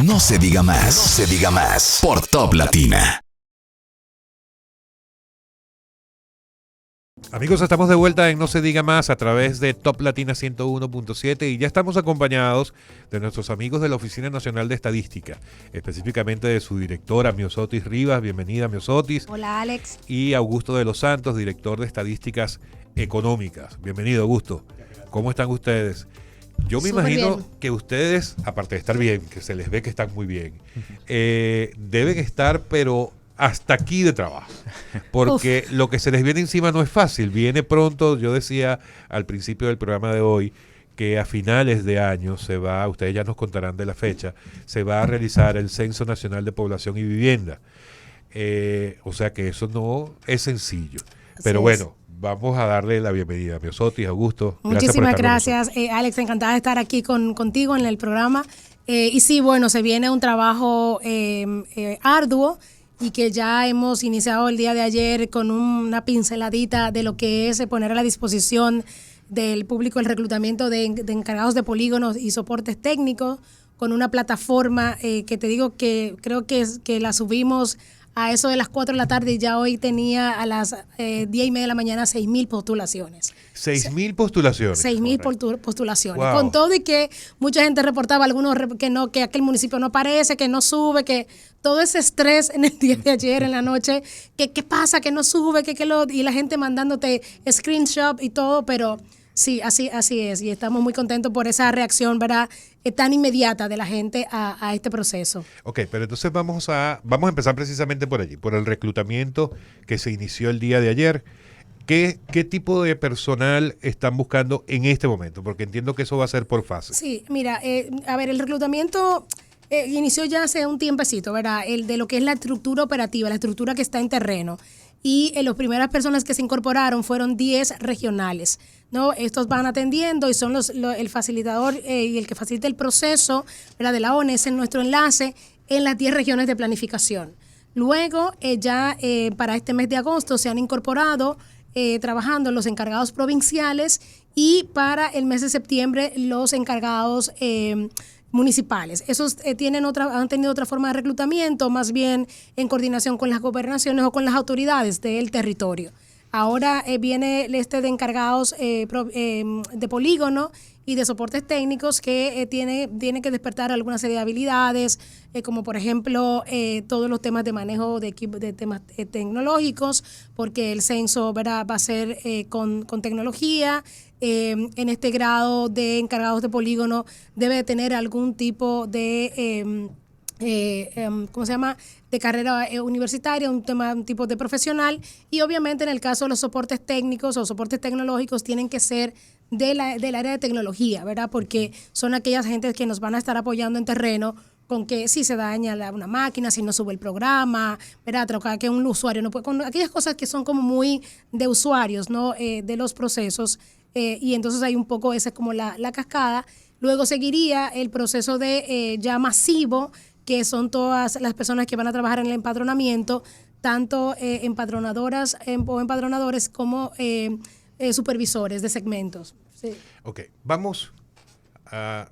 No se diga más. No se diga más. Por Top Latina. Amigos, estamos de vuelta en No se diga más a través de Top Latina 101.7 y ya estamos acompañados de nuestros amigos de la Oficina Nacional de Estadística, específicamente de su directora Myosotis Rivas. Bienvenida, Myosotis. Hola, Alex. Y Augusto de los Santos, director de Estadísticas Económicas. Bienvenido, Augusto. ¿Cómo están ustedes? Yo me imagino que ustedes, aparte de estar bien, que se les ve que están muy bien, deben estar, pero hasta aquí de trabajo, porque lo que se les viene encima no es fácil, viene pronto. Yo decía al principio del programa de hoy que a finales de año ustedes ya nos contarán de la fecha, se va a realizar el Censo Nacional de Población y Vivienda, o sea que eso no es sencillo, pero bueno, vamos a darle la bienvenida a Myosotis, Augusto. Muchísimas gracias, Alex, encantada de estar aquí contigo en el programa, y sí, bueno, se viene un trabajo arduo, y que ya hemos iniciado el día de ayer con una pinceladita de lo que es poner a la disposición del público el reclutamiento de encargados de polígonos y soportes técnicos, con una plataforma que te digo que creo que la subimos a eso de las 4 de la tarde y ya hoy tenía a las 10:30 de la mañana 6,000 postulaciones. 6,000 postulaciones. 6,000 postulaciones. Wow. Con todo y que mucha gente reportaba, algunos que aquel municipio no aparece, que no sube, que todo ese estrés en el día de ayer, en la noche, que qué pasa, que no sube, y la gente mandándote screenshot y todo, pero sí, así es. Y estamos muy contentos por esa reacción, ¿verdad?, tan inmediata de la gente a este proceso. Ok, pero entonces vamos a empezar precisamente por allí, por el reclutamiento que se inició el día de ayer. ¿Qué tipo de personal están buscando en este momento? Porque entiendo que eso va a ser por fases. Sí, mira, a ver, el reclutamiento inició ya hace un tiempecito, ¿verdad? El de lo que es la estructura operativa, la estructura que está en terreno. Y las primeras personas que se incorporaron fueron 10 regionales, ¿no? Estos van atendiendo y son el facilitador y el que facilita el proceso, ¿verdad?, de la ONS en nuestro enlace en las 10 regiones de planificación. Luego, para este mes de agosto se han incorporado trabajando los encargados provinciales y para el mes de septiembre los encargados municipales. Esos han tenido otra forma de reclutamiento, más bien en coordinación con las gobernaciones o con las autoridades del territorio. Ahora viene de encargados de polígono y de soportes técnicos que tiene que despertar alguna serie de habilidades, como por ejemplo todos los temas de manejo de equipos, de temas tecnológicos, porque el censo, ¿verdad?, va a ser con tecnología. En este grado de encargados de polígono debe de tener algún tipo de ¿cómo se llama?, de carrera universitaria, un tipo de profesional, y obviamente en el caso de los soportes técnicos o soportes tecnológicos tienen que ser del área de tecnología, ¿verdad?, porque son aquellas gentes que nos van a estar apoyando en terreno con que si se daña una máquina, si no sube el programa, ¿verdad?, que un usuario no puede, con aquellas cosas que son como muy de usuarios, ¿no?, de los procesos, y entonces hay un poco, esa es como la cascada. Luego seguiría el proceso de ya masivo, que son todas las personas que van a trabajar en el empadronamiento, tanto empadronadoras o empadronadores como supervisores de segmentos. Sí. Ok, vamos a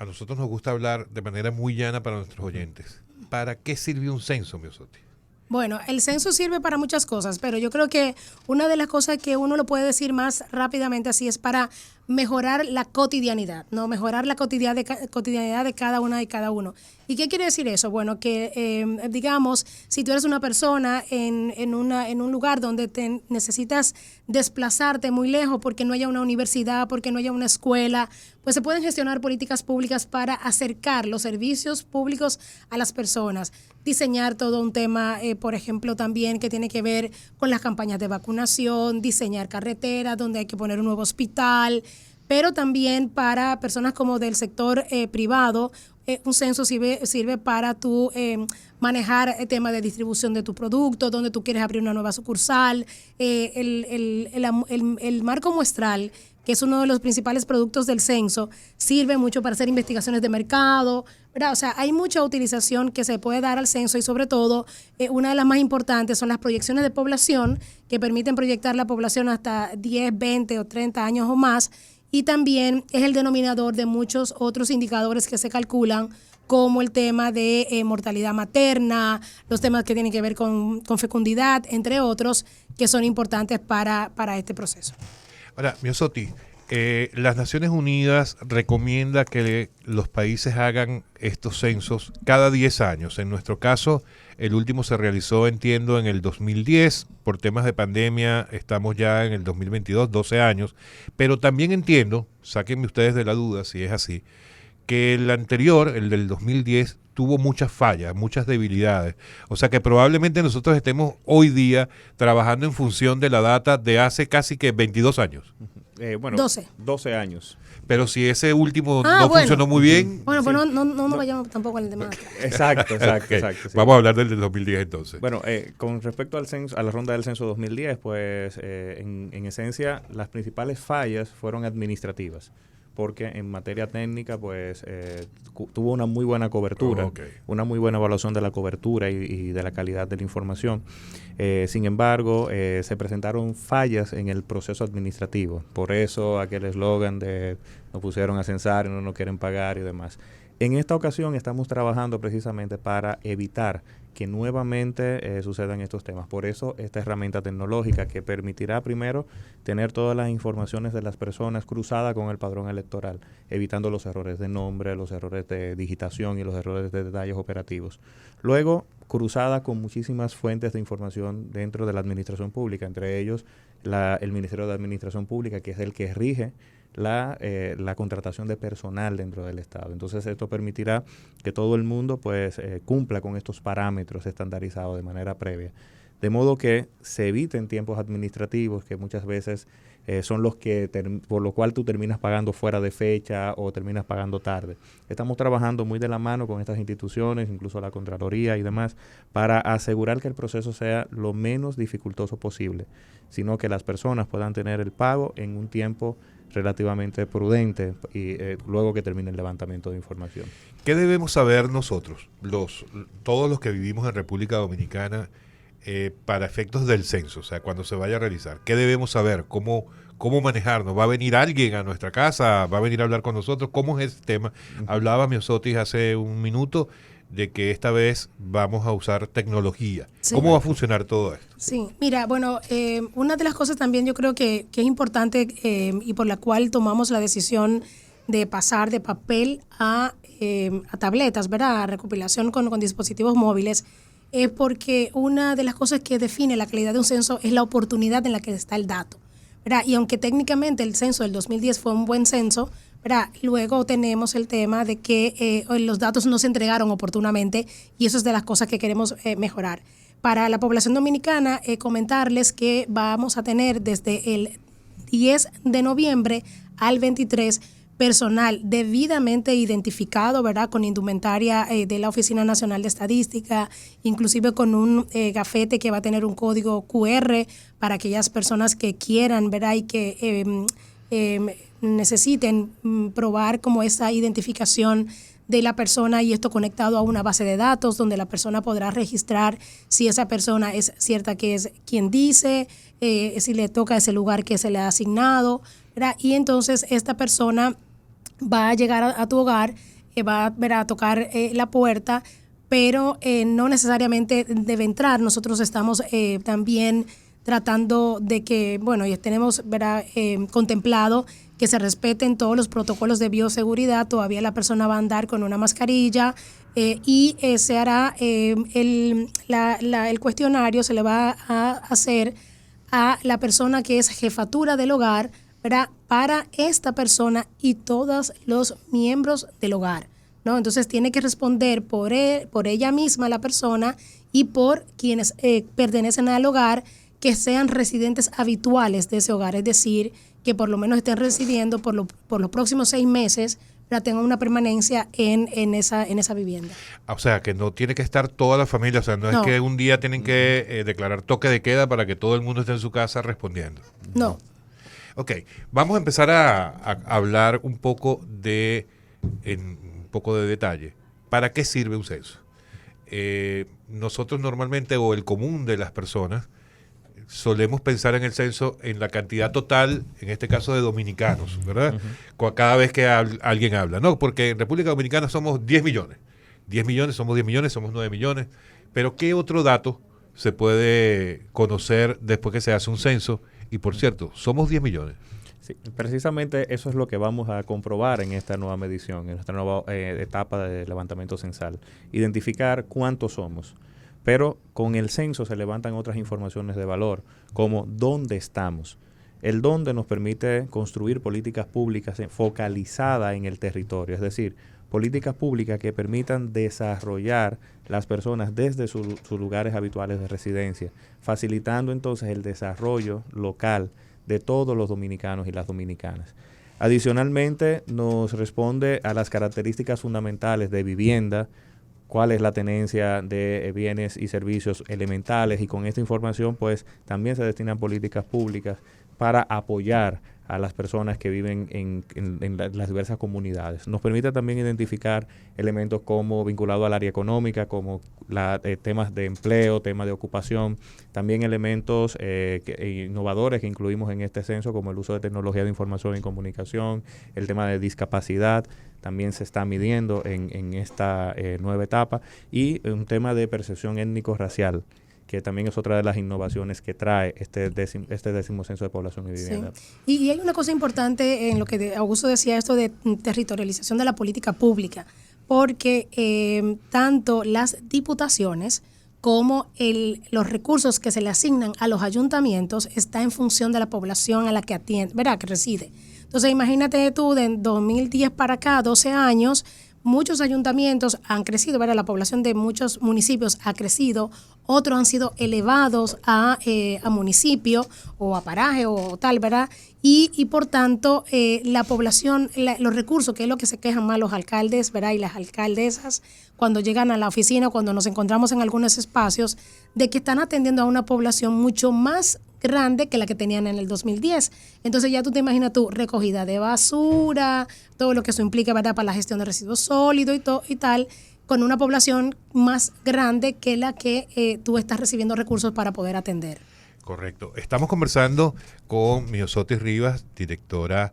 nosotros nos gusta hablar de manera muy llana para nuestros oyentes. ¿Para qué sirve un censo, Myosotis? Bueno, el censo sirve para muchas cosas, pero yo creo que una de las cosas que uno lo puede decir más rápidamente así es para mejorar la cotidianidad, ¿no? Mejorar la cotidianidad de cada una y cada uno. ¿Y qué quiere decir eso? Bueno, que digamos, si tú eres una persona en un lugar donde necesitas desplazarte muy lejos porque no haya una universidad, porque no haya una escuela, pues se pueden gestionar políticas públicas para acercar los servicios públicos a las personas. Diseñar todo un tema, por ejemplo, también que tiene que ver con las campañas de vacunación, diseñar carreteras donde hay que poner un nuevo hospital, pero también para personas como del sector privado. Un censo sirve para tú manejar el tema de distribución de tu producto, donde tú quieres abrir una nueva sucursal, el marco muestral, que es uno de los principales productos del censo, sirve mucho para hacer investigaciones de mercado, ¿verdad? O sea, hay mucha utilización que se puede dar al censo y sobre todo, una de las más importantes son las proyecciones de población que permiten proyectar la población hasta 10, 20 o 30 años o más, y también es el denominador de muchos otros indicadores que se calculan, como el tema de mortalidad materna, los temas que tienen que ver con fecundidad, entre otros, que son importantes para este proceso. Ahora, Miosotti, las Naciones Unidas recomienda que los países hagan estos censos cada 10 años. En nuestro caso, el último se realizó, entiendo, en el 2010. Por temas de pandemia estamos ya en el 2022, 12 años. Pero también entiendo, sáquenme ustedes de la duda si es así, que el anterior, el del 2010, tuvo muchas fallas, muchas debilidades. O sea que probablemente nosotros estemos hoy día trabajando en función de la data de hace casi que 22 años. Bueno, 12 años. Pero si ese último no funcionó muy bien... Bueno, pues no vayamos tampoco al tema. Exacto. Okay. Sí. Vamos a hablar del 2010 entonces. Bueno, con respecto al censo, a la ronda del censo 2010, pues en esencia las principales fallas fueron administrativas, porque en materia técnica pues tuvo una muy buena cobertura, una muy buena evaluación de la cobertura y de la calidad de la información. Sin embargo, se presentaron fallas en el proceso administrativo. Por eso aquel eslogan de nos pusieron a censar y no nos quieren pagar y demás. En esta ocasión estamos trabajando precisamente para evitar que nuevamente sucedan estos temas. Por eso esta herramienta tecnológica que permitirá primero tener todas las informaciones de las personas cruzadas con el padrón electoral, evitando los errores de nombre, los errores de digitación y los errores de detalles operativos. Luego, cruzada con muchísimas fuentes de información dentro de la administración pública, entre ellos el Ministerio de Administración Pública, que es el que rige la contratación de personal dentro del Estado. Entonces esto permitirá que todo el mundo pues cumpla con estos parámetros estandarizados de manera previa, de modo que se eviten tiempos administrativos que muchas veces son los que por lo cual tú terminas pagando fuera de fecha o terminas pagando tarde. Estamos trabajando muy de la mano con estas instituciones, incluso la Contraloría y demás, para asegurar que el proceso sea lo menos dificultoso posible, sino que las personas puedan tener el pago en un tiempo relativamente prudente y luego que termine el levantamiento de información. ¿Qué debemos saber nosotros, todos los que vivimos en República Dominicana, para efectos del censo? O sea, cuando se vaya a realizar, ¿qué debemos saber? ¿Cómo manejarnos? ¿Va a venir alguien a nuestra casa? ¿Va a venir a hablar con nosotros? ¿Cómo es este tema? Hablaba Miosotti hace un minuto de que esta vez vamos a usar tecnología. Sí. ¿Cómo va a funcionar todo esto? Sí, mira, bueno, una de las cosas también yo creo que es importante y por la cual tomamos la decisión de pasar de papel a tabletas, ¿verdad? A recopilación con dispositivos móviles, es porque una de las cosas que define la calidad de un censo es la oportunidad en la que está el dato, ¿verdad? Y aunque técnicamente el censo del 2010 fue un buen censo, ¿verdad? Luego tenemos el tema de que los datos no se entregaron oportunamente y eso es de las cosas que queremos mejorar. Para la población dominicana, comentarles que vamos a tener desde el 10 de noviembre al 23 personal debidamente identificado, ¿verdad? Con indumentaria de la Oficina Nacional de Estadística, inclusive con un gafete que va a tener un código QR para aquellas personas que quieran, ¿verdad? Y que necesiten probar como esa identificación de la persona, y esto conectado a una base de datos donde la persona podrá registrar si esa persona es cierta que es quien dice, si le toca ese lugar que se le ha asignado, ¿verdad? Y entonces esta persona va a llegar a tu hogar, va a tocar la puerta, pero no necesariamente debe entrar. Nosotros estamos también tratando de que, bueno, ya tenemos, ¿verdad? Contemplado que se respeten todos los protocolos de bioseguridad. Todavía la persona va a andar con una mascarilla y se hará el cuestionario, se le va a hacer a la persona que es jefatura del hogar, ¿verdad? Para esta persona y todos los miembros del hogar, ¿no? Entonces tiene que responder por ella misma, la persona, y por quienes pertenecen al hogar, que sean residentes habituales de ese hogar, es decir, que por lo menos estén residiendo por los próximos 6 meses, tengan una permanencia en esa vivienda. O sea, que no tiene que estar toda la familia, o sea, no es que un día tienen que declarar toque de queda para que todo el mundo esté en su casa respondiendo. No. Ok, vamos a empezar a hablar un poco de detalle. ¿Para qué sirve un censo? Nosotros normalmente, o el común de las personas, solemos pensar en el censo en la cantidad total, en este caso de dominicanos, ¿verdad? Uh-huh. Cada vez que alguien habla, ¿no? Porque en República Dominicana somos 10 millones. 10 millones, somos 10 millones, somos 9 millones, pero ¿qué otro dato se puede conocer después que se hace un censo? Y por cierto, somos 10 millones. Sí, precisamente eso es lo que vamos a comprobar en esta nueva medición, en esta nueva etapa de levantamiento censal. Identificar cuántos somos. Pero con el censo se levantan otras informaciones de valor, como dónde estamos. El dónde nos permite construir políticas públicas focalizadas en el territorio, es decir, políticas públicas que permitan desarrollar las personas desde sus lugares habituales de residencia, facilitando entonces el desarrollo local de todos los dominicanos y las dominicanas. Adicionalmente, nos responde a las características fundamentales de vivienda, cuál es la tenencia de bienes y servicios elementales, y con esta información pues también se destinan políticas públicas para apoyar a las personas que viven en las diversas comunidades. Nos permite también identificar elementos como vinculados al área económica, como temas de empleo, temas de ocupación, también elementos innovadores que incluimos en este censo, como el uso de tecnología de información y comunicación, el tema de discapacidad, también se está midiendo en esta nueva etapa, y un tema de percepción étnico-racial, que también es otra de las innovaciones que trae este décimo censo de población y vivienda. Sí. Y hay una cosa importante en lo que Augusto decía, esto de territorialización de la política pública, porque tanto las diputaciones como los recursos que se le asignan a los ayuntamientos está en función de la población a la que atiende, ¿verdad?, que reside. Entonces, imagínate tú, de 2010 para acá, 12 años, muchos ayuntamientos han crecido, ¿verdad? La población de muchos municipios ha crecido, otros han sido elevados a municipio o a paraje o tal, ¿verdad? Y por tanto, la población, los recursos, que es lo que se quejan más los alcaldes, ¿verdad? Y las alcaldesas, cuando llegan a la oficina, cuando nos encontramos en algunos espacios, de que están atendiendo a una población mucho más grande que la que tenían en el 2010. Entonces ya tú te imaginas recogida de basura, todo lo que eso implica, ¿verdad?, para la gestión de residuos sólidos y tal, con una población más grande que la que tú estás recibiendo recursos para poder atender. Correcto. Estamos conversando con Myosotis Rivas, directora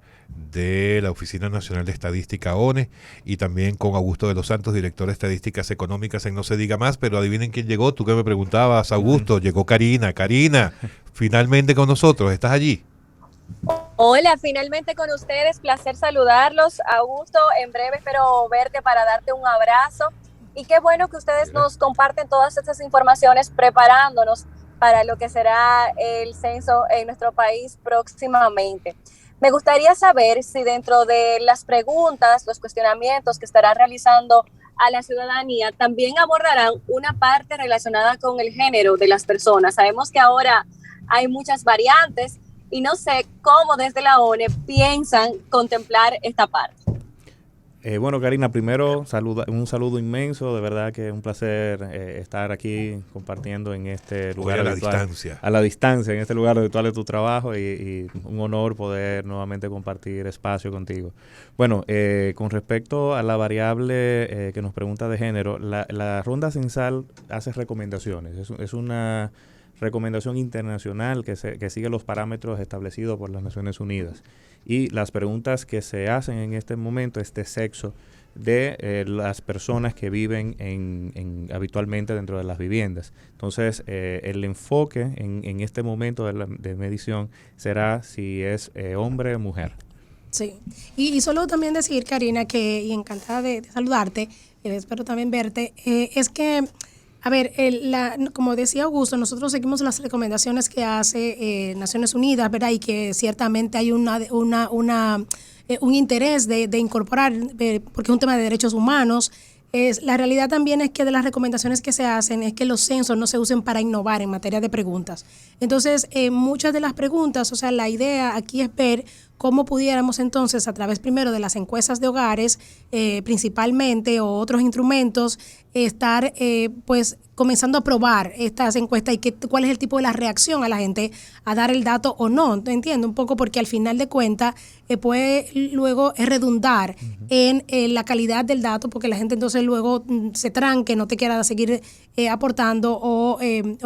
de la Oficina Nacional de Estadística, ONE, y también con Augusto de los Santos, director de Estadísticas Económicas en No Se Diga Más. Pero adivinen quién llegó. Tú que me preguntabas, Augusto, llegó Karina. Karina, finalmente con nosotros, ¿estás allí? Hola, finalmente con ustedes, placer saludarlos. Augusto, en breve espero verte para darte un abrazo, y qué bueno que ustedes nos comparten todas estas informaciones preparándonos para lo que será el censo en nuestro país próximamente. Me gustaría saber si dentro de las preguntas, los cuestionamientos que estará realizando a la ciudadanía, también abordarán una parte relacionada con el género de las personas. Sabemos que ahora hay muchas variantes y no sé cómo desde la ONE piensan contemplar esta parte. Bueno, Karina, primero un saludo inmenso, de verdad que es un placer estar aquí compartiendo en este lugar a la virtual, distancia. A la distancia, en este lugar virtual de tu trabajo, y un honor poder nuevamente compartir espacio contigo. Bueno, con respecto a la variable que nos pregunta de género, la ronda censal hace recomendaciones, es una recomendación internacional que sigue los parámetros establecidos por las Naciones Unidas. Y las preguntas que se hacen en este momento es de sexo de las personas que viven habitualmente dentro de las viviendas. Entonces, el enfoque en este momento de medición será si es hombre o mujer. Sí, y solo también decir, Karina, y encantada de saludarte, espero también verte, es que, a ver, como decía Augusto, nosotros seguimos las recomendaciones que hace Naciones Unidas, ¿verdad? Y que ciertamente hay un interés de incorporar, porque es un tema de derechos humanos. La realidad también es que de las recomendaciones que se hacen es que los censos no se usen para innovar en materia de preguntas. Entonces, muchas de las preguntas, o sea, la idea aquí es ver cómo pudiéramos entonces, a través primero de las encuestas de hogares, principalmente, o otros instrumentos, estar pues comenzando a probar estas encuestas y cuál es el tipo de la reacción a la gente a dar el dato o no. Entiendo un poco, porque al final de cuentas puede luego redundar en la calidad del dato, porque la gente entonces luego se tranque, no te quiera seguir aportando o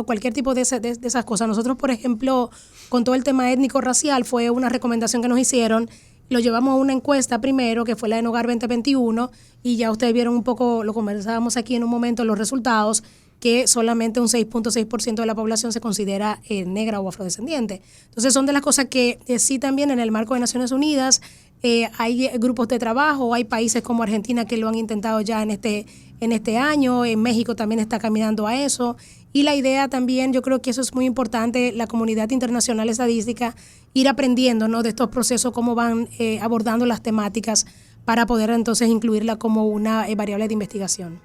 cualquier tipo de esas cosas. Nosotros, por ejemplo, con todo el tema étnico-racial, fue una recomendación que nos hicieron lo llevamos a una encuesta primero, que fue la de Hogar 2021, y ya ustedes vieron un poco, lo conversábamos aquí en un momento, los resultados, que solamente un 6.6% de la población se considera negra o afrodescendiente. Entonces son de las cosas que sí también en el marco de Naciones Unidas hay grupos de trabajo, hay países como Argentina que lo han intentado ya en este año, en México también está caminando a eso. Y la idea también, yo creo que eso es muy importante, la comunidad internacional estadística, ir aprendiendo, ¿no?, de estos procesos, cómo van abordando las temáticas para poder entonces incluirla como una variable de investigación.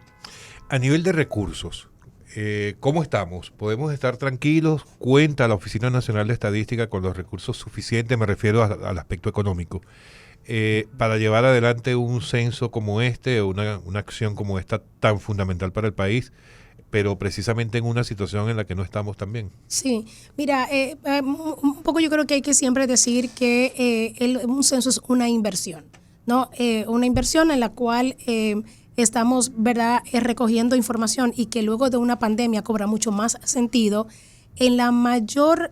A nivel de recursos, ¿cómo estamos? ¿Podemos estar tranquilos? ¿Cuenta la Oficina Nacional de Estadística con los recursos suficientes? Me refiero al aspecto económico. Para llevar adelante un censo como este o una acción como esta tan fundamental para el país, pero precisamente en una situación en la que no estamos tan bien. Sí, mira, un poco yo creo que hay que siempre decir que un censo es una inversión, ¿no? Una inversión en la cual estamos, ¿verdad?, recogiendo información y que luego de una pandemia cobra mucho más sentido en la mayor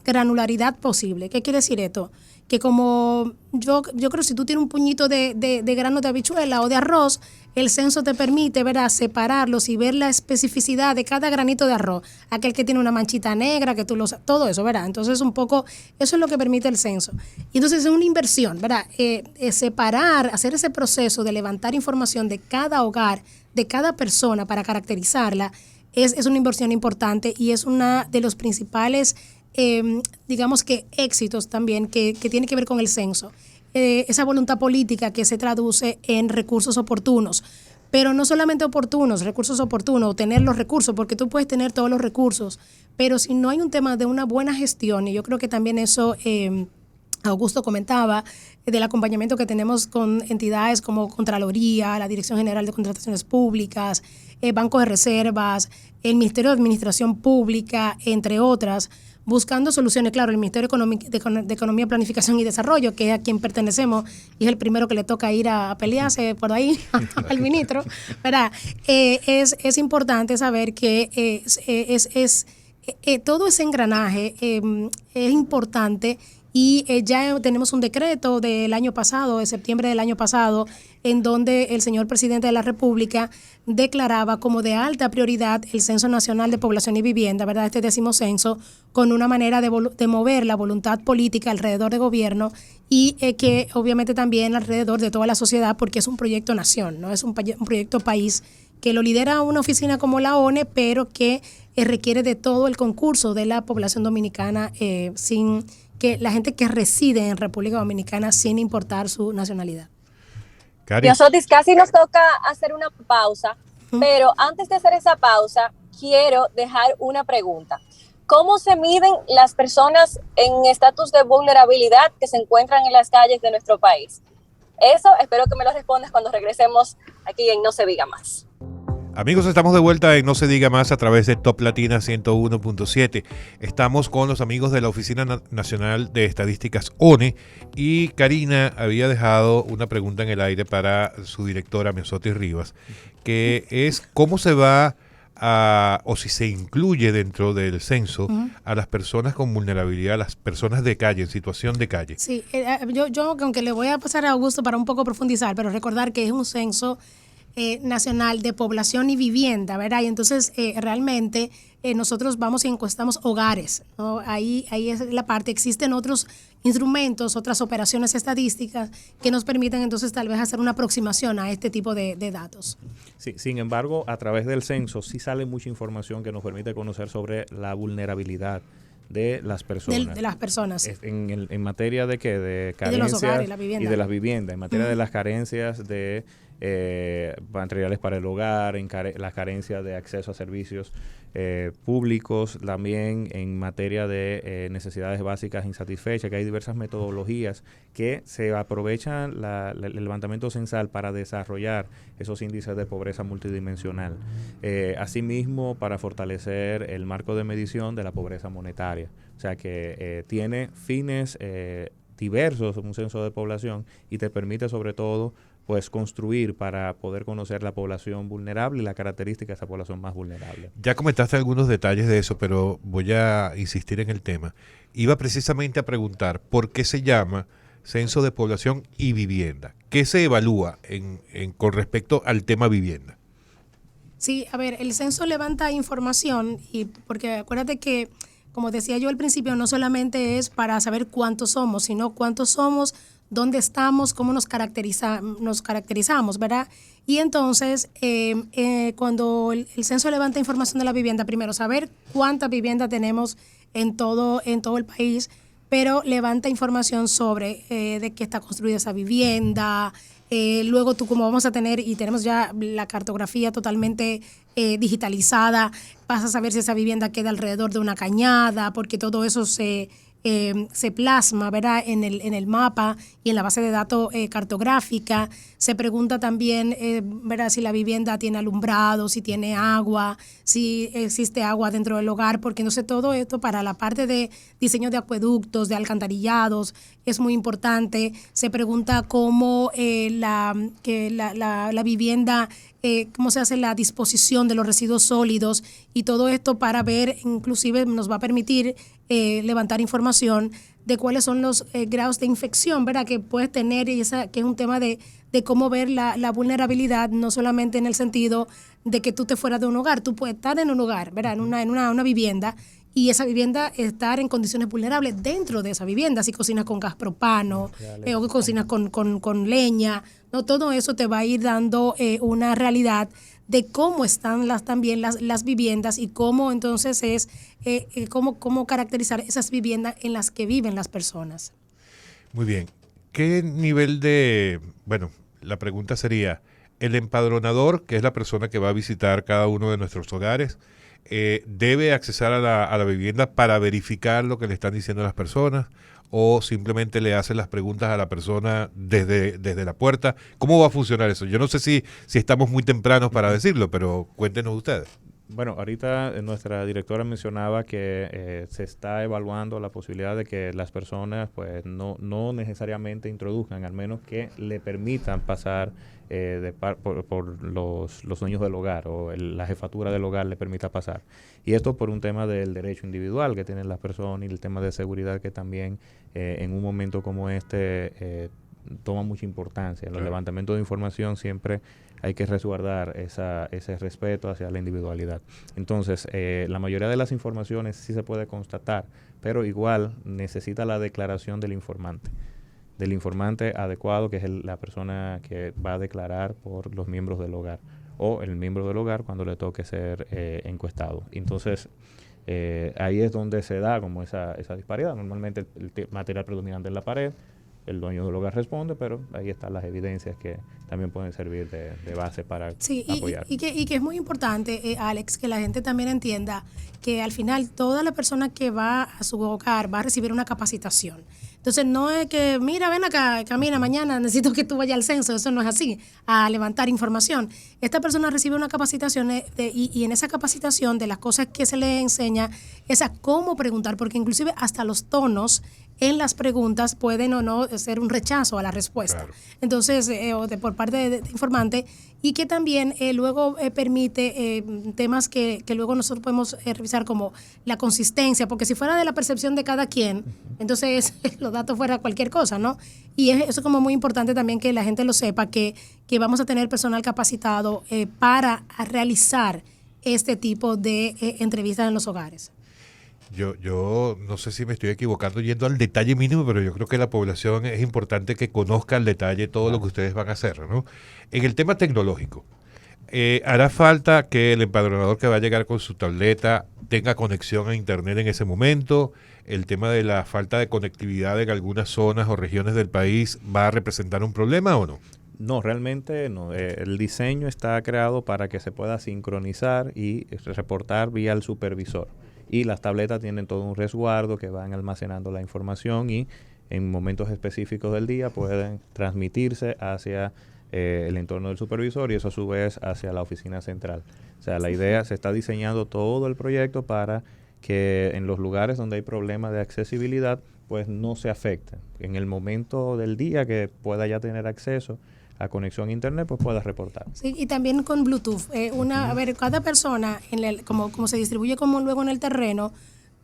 granularidad posible. ¿Qué quiere decir esto? Que como yo creo que si tú tienes un puñito de granos de habichuela o de arroz, el censo te permite, ¿verdad?, separarlos y ver la especificidad de cada granito de arroz. Aquel que tiene una manchita negra, que todo eso, ¿verdad? Entonces un poco, eso es lo que permite el censo. Y entonces es una inversión, ¿verdad? Separar, hacer ese proceso de levantar información de cada hogar, de cada persona para caracterizarla, es una inversión importante y es una de los principales digamos que éxitos también que tiene que ver con el censo. Esa voluntad política que se traduce en recursos oportunos, pero no solamente recursos oportunos, tener los recursos, porque tú puedes tener todos los recursos, pero si no hay un tema de una buena gestión, y yo creo que también eso Augusto comentaba, del acompañamiento que tenemos con entidades como Contraloría, la Dirección General de Contrataciones Públicas, Banco de Reservas, el Ministerio de Administración Pública, entre otras, buscando soluciones. Claro, el Ministerio de Economía, Planificación y Desarrollo, que es a quien pertenecemos, y es el primero que le toca ir a pelearse por ahí al ministro, ¿verdad? Es importante saber que todo ese engranaje es importante. Y ya tenemos un decreto del año pasado, de septiembre del año pasado, en donde el señor presidente de la República declaraba como de alta prioridad el Censo Nacional de Población y Vivienda, ¿verdad? Este 10º censo, con una manera de mover la voluntad política alrededor del gobierno y que obviamente también alrededor de toda la sociedad, porque es un proyecto nación, ¿no? Es un proyecto país que lo lidera una oficina como la ONE, pero que requiere de todo el concurso de la población dominicana sin que la gente que reside en República Dominicana sin importar su nacionalidad. Nosotros casi nos toca hacer una pausa, pero antes de hacer esa pausa, quiero dejar una pregunta. ¿Cómo se miden las personas en estatus de vulnerabilidad que se encuentran en las calles de nuestro país? Eso espero que me lo respondas cuando regresemos aquí en No Se Diga Más. Amigos, estamos de vuelta en No Se Diga Más a través de Top Latina 101.7. Estamos con los amigos de la Oficina Nacional de Estadísticas ONE y Karina había dejado una pregunta en el aire para su directora, Miosotis Rivas, que es cómo se va o si se incluye dentro del censo a las personas con vulnerabilidad, a las personas de calle, en situación de calle. Sí, yo aunque le voy a pasar a Augusto para un poco profundizar, pero recordar que es un censo nacional de población y vivienda, ¿verdad? Y entonces realmente nosotros vamos y encuestamos hogares, ¿no? Ahí es la parte. Existen otros instrumentos, otras operaciones estadísticas que nos permiten entonces tal vez hacer una aproximación a este tipo de datos. Sí, sin embargo, a través del censo sí sale mucha información que nos permite conocer sobre la vulnerabilidad de las personas. De las personas. En materia de qué, de carencias y de los hogares, la vivienda. Y de las viviendas, en materia de las carencias de materiales para el hogar, las carencias de acceso a servicios públicos, también en materia de necesidades básicas insatisfechas, que hay diversas metodologías que se aprovechan el levantamiento censal para desarrollar esos índices de pobreza multidimensional. Asimismo, para fortalecer el marco de medición de la pobreza monetaria. O sea que tiene fines diversos, un censo de población, y te permite sobre todo pues construir para poder conocer la población vulnerable y la característica de esa población más vulnerable. Ya comentaste algunos detalles de eso, pero voy a insistir en el tema. Iba precisamente a preguntar por qué se llama censo de población y vivienda. ¿Qué se evalúa con respecto al tema vivienda? Sí, a ver, el censo levanta información y porque acuérdate que, como decía yo al principio, no solamente es para saber cuántos somos, sino cuántos somos, dónde estamos, cómo nos caracterizamos, ¿verdad? Y entonces, cuando el censo levanta información de la vivienda, primero saber cuántas viviendas tenemos en todo el país, pero levanta información sobre de qué está construida esa vivienda. Luego tú, como vamos a tener, y tenemos ya la cartografía totalmente digitalizada, vas a saber si esa vivienda queda alrededor de una cañada, porque todo eso se plasma, ¿verdad?, en el mapa y en la base de datos cartográfica. Se pregunta también, ¿verdad?, si la vivienda tiene alumbrado, si tiene agua, si existe agua dentro del hogar, porque entonces todo esto para la parte de diseño de acueductos, de alcantarillados, es muy importante. Se pregunta cómo la vivienda, cómo se hace la disposición de los residuos sólidos, y todo esto para ver, inclusive nos va a permitir levantar información de cuáles son los grados de infección, ¿verdad?, que puedes tener, y que es un tema de cómo ver la vulnerabilidad, no solamente en el sentido de que tú te fueras de un hogar, tú puedes estar en un hogar, ¿verdad?, en una vivienda, y esa vivienda estar en condiciones vulnerables dentro de esa vivienda, si cocinas con gas propano o cocinas con leña, no, todo eso te va a ir dando una realidad de cómo están también las viviendas y cómo entonces es cómo caracterizar esas viviendas en las que viven las personas. Muy bien. ¿Qué nivel la pregunta sería, el empadronador, que es la persona que va a visitar cada uno de nuestros hogares, debe accesar a la vivienda para verificar lo que le están diciendo las personas, o simplemente le hacen las preguntas a la persona desde la puerta? ¿Cómo va a funcionar eso? Yo no sé si estamos muy tempranos para decirlo, pero cuéntenos ustedes. Bueno, ahorita nuestra directora mencionaba que se está evaluando la posibilidad de que las personas pues no necesariamente introduzcan, al menos que le permitan pasar por los dueños del hogar, o la jefatura del hogar le permita pasar. Y esto por un tema del derecho individual que tienen las personas, y el tema de seguridad que también en un momento como este toma mucha importancia. En los levantamientos de información siempre hay que resguardar ese respeto hacia la individualidad. Entonces, la mayoría de las informaciones sí se puede constatar, pero igual necesita la declaración del informante adecuado, que es la persona que va a declarar por los miembros del hogar, o el miembro del hogar cuando le toque ser encuestado. Entonces, ahí es donde se da como esa disparidad. Normalmente el material predominante es la pared, el dueño del hogar responde, pero ahí están las evidencias que también pueden servir de base para apoyar. Y que es muy importante, Alex, que la gente también entienda que al final toda la persona que va a su hogar va a recibir una capacitación. Entonces no es que, mira, ven acá, camina, mañana necesito que tú vayas al censo. Eso no es así, a levantar información. Esta persona recibe una capacitación y en esa capacitación de las cosas que se le enseña es a cómo preguntar, porque inclusive hasta los tonos en las preguntas pueden o no ser un rechazo a la respuesta. Claro. Entonces, por parte de informante, y que también luego permite temas que luego nosotros podemos revisar, como la consistencia, porque si fuera de la percepción de cada quien, entonces los datos fuera cualquier cosa, ¿no? Y eso es como muy importante también que la gente lo sepa, que vamos a tener personal capacitado para realizar este tipo de entrevistas en los hogares. Yo no sé si me estoy equivocando yendo al detalle mínimo, pero yo creo que la población es importante que conozca al detalle todo lo que ustedes van a hacer, ¿no? En el tema tecnológico, ¿hará falta que el empadronador que va a llegar con su tableta tenga conexión a internet en ese momento? ¿El tema de la falta de conectividad en algunas zonas o regiones del país va a representar un problema o no? No, realmente no. El diseño está creado para que se pueda sincronizar y reportar vía el supervisor. Y las tabletas tienen todo un resguardo que van almacenando la información, y en momentos específicos del día pueden transmitirse hacia el entorno del supervisor, y eso a su vez hacia la oficina central. O sea, la idea, se está diseñando todo el proyecto para que en los lugares donde hay problemas de accesibilidad pues no se afecten. En el momento del día que pueda ya tener acceso a conexión a internet, pues pueda reportar. Sí, y también con Bluetooth. A ver, cada persona, como se distribuye como luego en el terreno,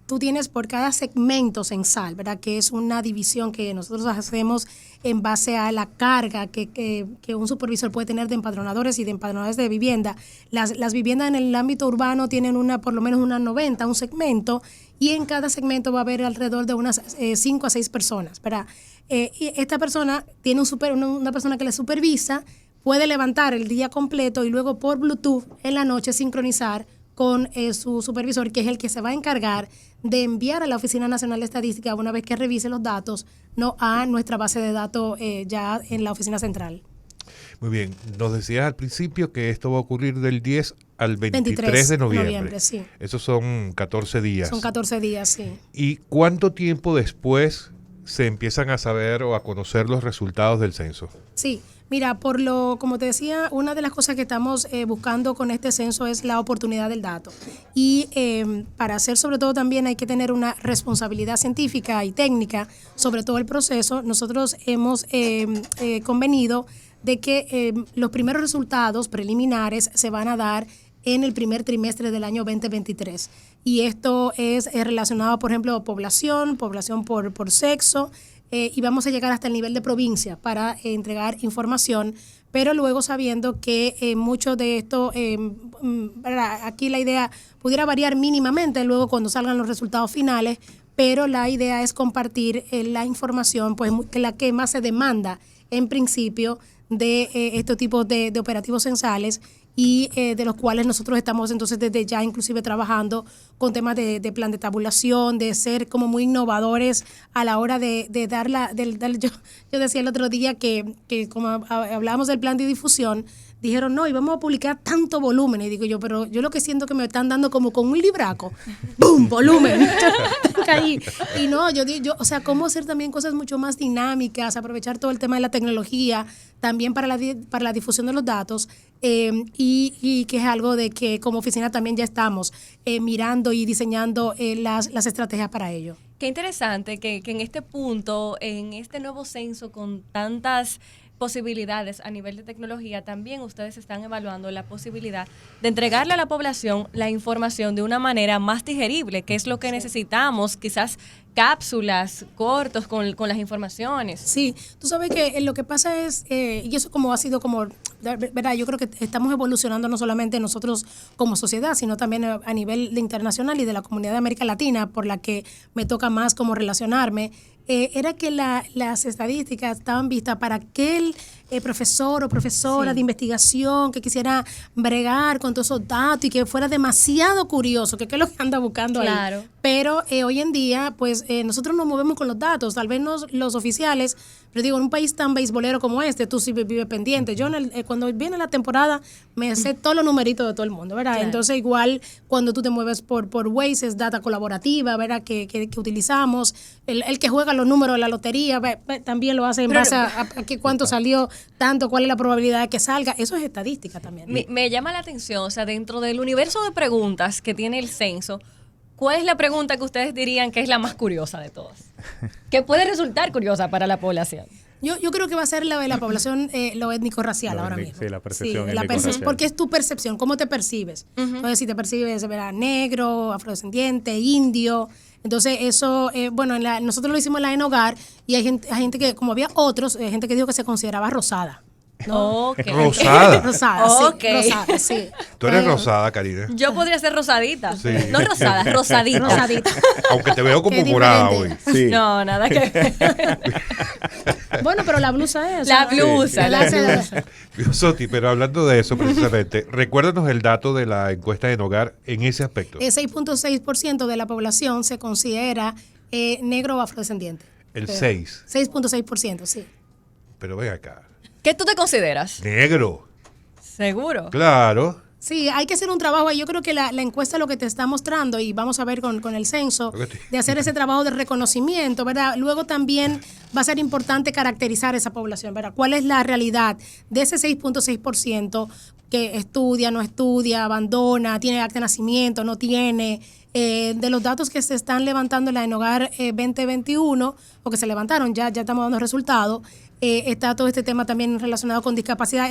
tú tienes por cada segmento censal, ¿verdad? Que es una división que nosotros hacemos en base a la carga que un supervisor puede tener de empadronadores y de empadronadores de vivienda. Las viviendas en el ámbito urbano tienen por lo menos unas 90, un segmento, y en cada segmento va a haber alrededor de unas 5 a 6 personas, ¿verdad? Y esta persona tiene una persona que le supervisa, puede levantar el día completo y luego por Bluetooth en la noche sincronizar con su supervisor, que es el que se va a encargar de enviar a la Oficina Nacional de Estadística, una vez que revise los datos, a nuestra base de datos ya en la oficina central. Muy bien, nos decías al principio que esto va a ocurrir del 10 al 23 de noviembre. Sí. Esos son 14 días. Son 14 días, sí. ¿Y cuánto tiempo después se empiezan a saber o a conocer los resultados del censo? Sí, mira, como te decía, una de las cosas que estamos buscando con este censo es la oportunidad del dato. Y para hacer sobre todo también hay que tener una responsabilidad científica y técnica sobre todo el proceso. Nosotros hemos convenido de que los primeros resultados preliminares se van a dar en el primer trimestre del año 2023. Y esto es relacionado, por ejemplo, población por sexo, y vamos a llegar hasta el nivel de provincia para entregar información, pero luego sabiendo que mucho de esto, aquí la idea pudiera variar mínimamente luego cuando salgan los resultados finales, pero la idea es compartir la información, pues que la que más se demanda en principio de estos tipos de operativos censales, y de los cuales nosotros estamos entonces desde ya inclusive trabajando con temas de plan de tabulación, de ser como muy innovadores a la hora de dar yo decía el otro día que como hablábamos del plan de difusión, dijeron, no, y vamos a publicar tanto volumen. Y digo yo, pero yo lo que siento que me están dando como con un libraco. ¡Bum! Volumen. Y no, yo, o sea, cómo hacer también cosas mucho más dinámicas, aprovechar todo el tema de la tecnología, también para la difusión de los datos, y que es algo de que como oficina también ya estamos mirando y diseñando las estrategias para ello. Qué interesante que en este punto, en este nuevo censo con tantas posibilidades a nivel de tecnología, también ustedes están evaluando la posibilidad de entregarle a la población la información de una manera más digerible, que es lo que necesitamos, quizás cápsulas cortos con las informaciones. Sí, tú sabes que lo que pasa es, y eso como ha sido como, ¿verdad? Yo creo que estamos evolucionando no solamente nosotros como sociedad, sino también a nivel internacional y de la comunidad de América Latina, por la que me toca más como relacionarme. Era que las estadísticas estaban vistas para aquel profesor o profesora de investigación que quisiera bregar con todos esos datos y que fuera demasiado curioso, que es lo que anda buscando ahí. Pero hoy en día, pues nosotros nos movemos con los datos, tal vez no los oficiales, pero digo, en un país tan beisbolero como este, tú sí vives pendiente. Yo cuando viene la temporada me sé todos los numeritos de todo el mundo, ¿verdad? Claro. Entonces igual cuando tú te mueves por Waze es data colaborativa, ¿verdad? Que utilizamos. El que juega los números de la lotería también lo hace en base a que cuánto salió, tanto, cuál es la probabilidad de que salga. Eso es estadística también. Me llama la atención, o sea, dentro del universo de preguntas que tiene el censo, ¿cuál es la pregunta que ustedes dirían que es la más curiosa de todas? Que puede resultar curiosa para la población. Yo creo que va a ser la de la población, lo étnico-racial ahora mismo. Sí, la percepción étnico-racial. Porque es tu percepción, cómo te percibes. Entonces, si te percibes negro, afrodescendiente, indio. Entonces, eso, nosotros lo hicimos en la ENOGAR y hay gente que, como había otros, gente que dijo que se consideraba rosada. ¿No? Okay. Rosada. Rosada, okay. Sí, rosada, sí. Tú eres rosada, Karina. Yo podría ser rosadita. Sí. No rosada, rosadita. Rosadita. Aunque te veo como morada hoy. Sí. No, nada que ver. Bueno, pero la blusa es. La blusa. Soti, pero hablando de eso precisamente, recuérdanos el dato de la encuesta de ENOGAR en ese aspecto. El 6.6% de la población se considera negro o afrodescendiente. El 6. 6.6%, sí. Pero ven acá. ¿Qué tú te consideras? Negro. ¿Seguro? Claro. Sí, hay que hacer un trabajo. Yo creo que la encuesta lo que te está mostrando, y vamos a ver con el censo, de hacer ese trabajo de reconocimiento, ¿verdad? Luego también va a ser importante caracterizar esa población, ¿verdad? ¿Cuál es la realidad de ese 6.6% que estudia, no estudia, abandona, tiene acta de nacimiento, no tiene? De los datos que se están levantando en la ENOGAR 2021, o que se levantaron, ya estamos dando resultados, está todo este tema también relacionado con discapacidad.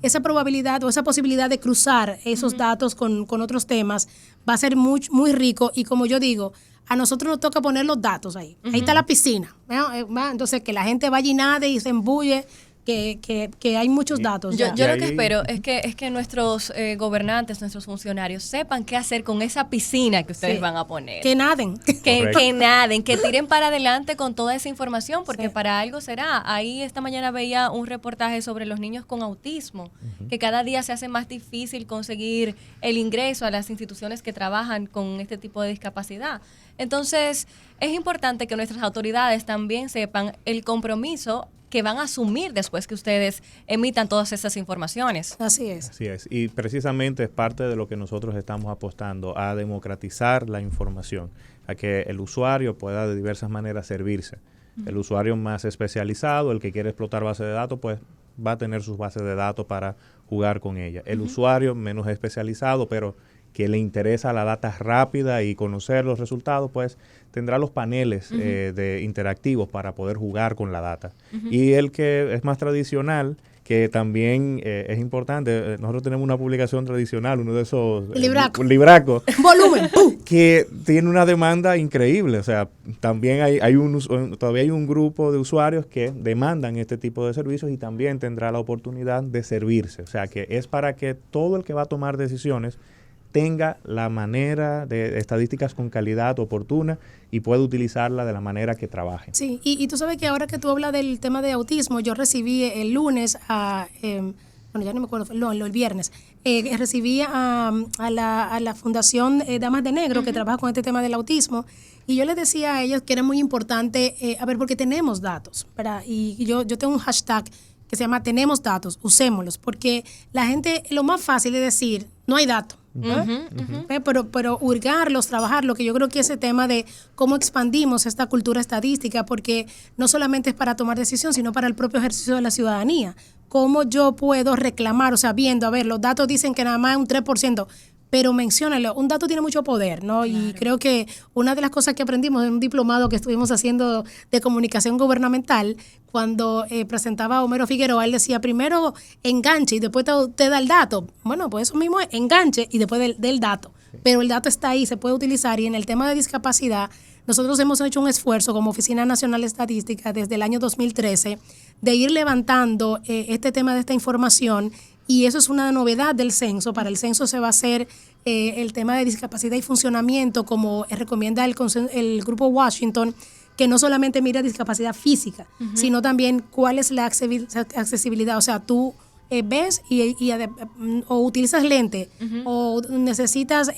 Esa probabilidad o esa posibilidad de cruzar esos datos con otros temas va a ser muy, muy rico. Y como yo digo, a nosotros nos toca poner los datos ahí. Ahí está la piscina, ¿no? Entonces, que la gente vaya y nade y se embulle, que hay muchos datos. Yo lo que espero es que nuestros gobernantes, nuestros funcionarios sepan qué hacer con esa piscina que ustedes van a poner. Que naden. Que naden, que tiren para adelante con toda esa información, porque para algo será. Ahí esta mañana veía un reportaje sobre los niños con autismo, que cada día se hace más difícil conseguir el ingreso a las instituciones que trabajan con este tipo de discapacidad. Entonces, es importante que nuestras autoridades también sepan el compromiso que van a asumir después que ustedes emitan todas esas informaciones. Así es. Así es. Y precisamente es parte de lo que nosotros estamos apostando, a democratizar la información, a que el usuario pueda de diversas maneras servirse. El usuario más especializado, el que quiere explotar base de datos, pues va a tener sus bases de datos para jugar con ella. El usuario menos especializado, pero que le interesa la data rápida y conocer los resultados, pues tendrá los paneles de interactivos para poder jugar con la data. Y el que es más tradicional, que también es importante, nosotros tenemos una publicación tradicional, uno de esos libracos, volumen, que tiene una demanda increíble. O sea, también todavía hay un grupo de usuarios que demandan este tipo de servicios y también tendrá la oportunidad de servirse. O sea, que es para que todo el que va a tomar decisiones tenga la manera de estadísticas con calidad oportuna y pueda utilizarla de la manera que trabaje. Sí, y tú sabes que ahora que tú hablas del tema de autismo, yo recibí el lunes bueno, ya no me acuerdo, el viernes, recibí a la Fundación Damas de Negro, que trabaja con este tema del autismo, y yo les decía a ellos que era muy importante, porque tenemos datos, ¿verdad? Y yo tengo un hashtag que se llama Tenemos Datos, usémoslos, porque la gente, lo más fácil es decir, no hay datos. Pero hurgarlos, trabajarlo, que yo creo que ese tema de cómo expandimos esta cultura estadística, porque no solamente es para tomar decisión, sino para el propio ejercicio de la ciudadanía. ¿Cómo yo puedo reclamar? O sea, viendo, a ver, los datos dicen que nada más un 3%, pero menciónalo, un dato tiene mucho poder, ¿no? Claro. Y creo que una de las cosas que aprendimos en un diplomado que estuvimos haciendo de comunicación gubernamental, cuando presentaba a Homero Figueroa, él decía, primero enganche y después te da el dato. Bueno, pues eso mismo es enganche y después del dato. Pero el dato está ahí, se puede utilizar. Y en el tema de discapacidad, nosotros hemos hecho un esfuerzo como Oficina Nacional de Estadística desde el año 2013 de ir levantando este tema de esta información. Y eso es una novedad del censo. Para el censo se va a hacer el tema de discapacidad y funcionamiento, como recomienda el Grupo Washington, que no solamente mira discapacidad física, sino también cuál es la accesibilidad. O sea, tú ves o utilizas lente o necesitas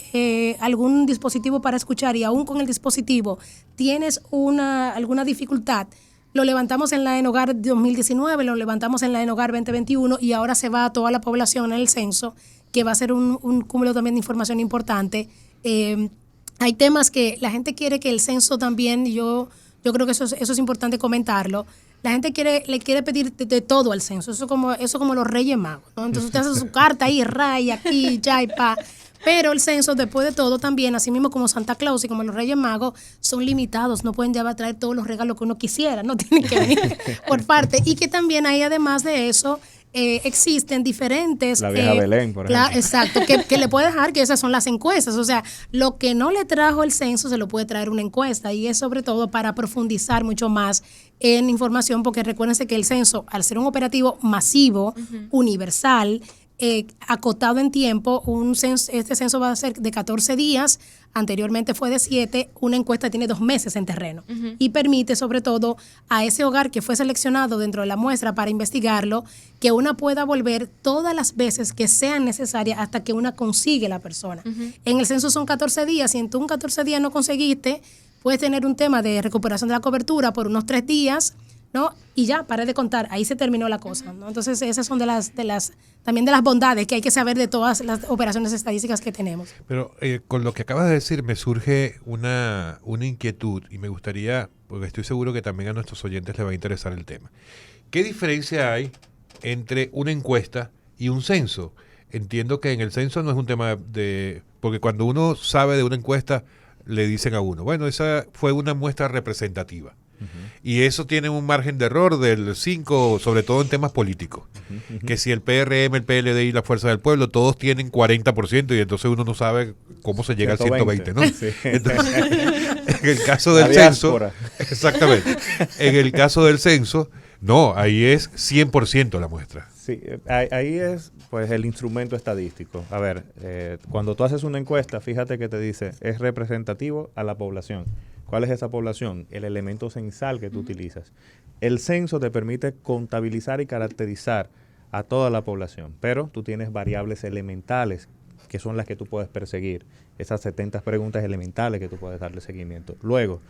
algún dispositivo para escuchar y aún con el dispositivo tienes alguna dificultad. Lo levantamos en la ENOGAR 2019, lo levantamos en la ENOGAR 2021 y ahora se va a toda la población en el censo, que va a ser un cúmulo también de información importante. Hay temas que la gente quiere que el censo también, yo creo que eso es importante comentarlo. La gente le quiere pedir de todo al censo, eso como los Reyes Magos, ¿no? Entonces usted hace su carta ahí, ray, aquí, ya y pa. Pero el censo, después de todo, también, así mismo como Santa Claus y como los Reyes Magos, son limitados, no pueden ya a traer todos los regalos que uno quisiera, no tienen que venir por parte. Y que también hay, además de eso, existen diferentes... La vieja Belén, por ejemplo. Exacto, que le puede dejar que esas son las encuestas. O sea, lo que no le trajo el censo se lo puede traer una encuesta, y es sobre todo para profundizar mucho más en información, porque recuérdense que el censo, al ser un operativo masivo, universal, acotado en tiempo, este censo va a ser de 14 días, anteriormente fue de 7, una encuesta tiene 2 meses en terreno y permite sobre todo a ese hogar que fue seleccionado dentro de la muestra para investigarlo, que una pueda volver todas las veces que sean necesarias hasta que una consigue la persona. En el censo son 14 días, si en tú en 14 días no conseguiste, puedes tener un tema de recuperación de la cobertura por unos 3 días, ¿no? Y ya, paré de contar, ahí se terminó la cosa, ¿no? Entonces esas son también de las bondades que hay que saber de todas las operaciones estadísticas que tenemos. Pero con lo que acabas de decir me surge una inquietud y me gustaría, porque estoy seguro que también a nuestros oyentes les va a interesar el tema. ¿Qué diferencia hay entre una encuesta y un censo? Entiendo que en el censo no es un tema porque cuando uno sabe de una encuesta le dicen a uno, bueno, esa fue una muestra representativa. Y eso tiene un margen de error del 5, sobre todo en temas políticos. Que si el PRM, el PLD y la Fuerza del Pueblo, todos tienen 40% y entonces uno no sabe cómo se llega al 120, ¿no? Sí. Entonces, en el caso del La censo, diáspora. exactamente, en el caso del censo, no, ahí es 100% la muestra. Sí, ahí es pues el instrumento estadístico. A ver, cuando tú haces una encuesta, fíjate que te dice, es representativo a la población. ¿Cuál es esa población? El elemento censal que tú utilizas. El censo te permite contabilizar y caracterizar a toda la población, pero tú tienes variables elementales que son las que tú puedes perseguir, esas 70 preguntas elementales que tú puedes darle seguimiento. Luego,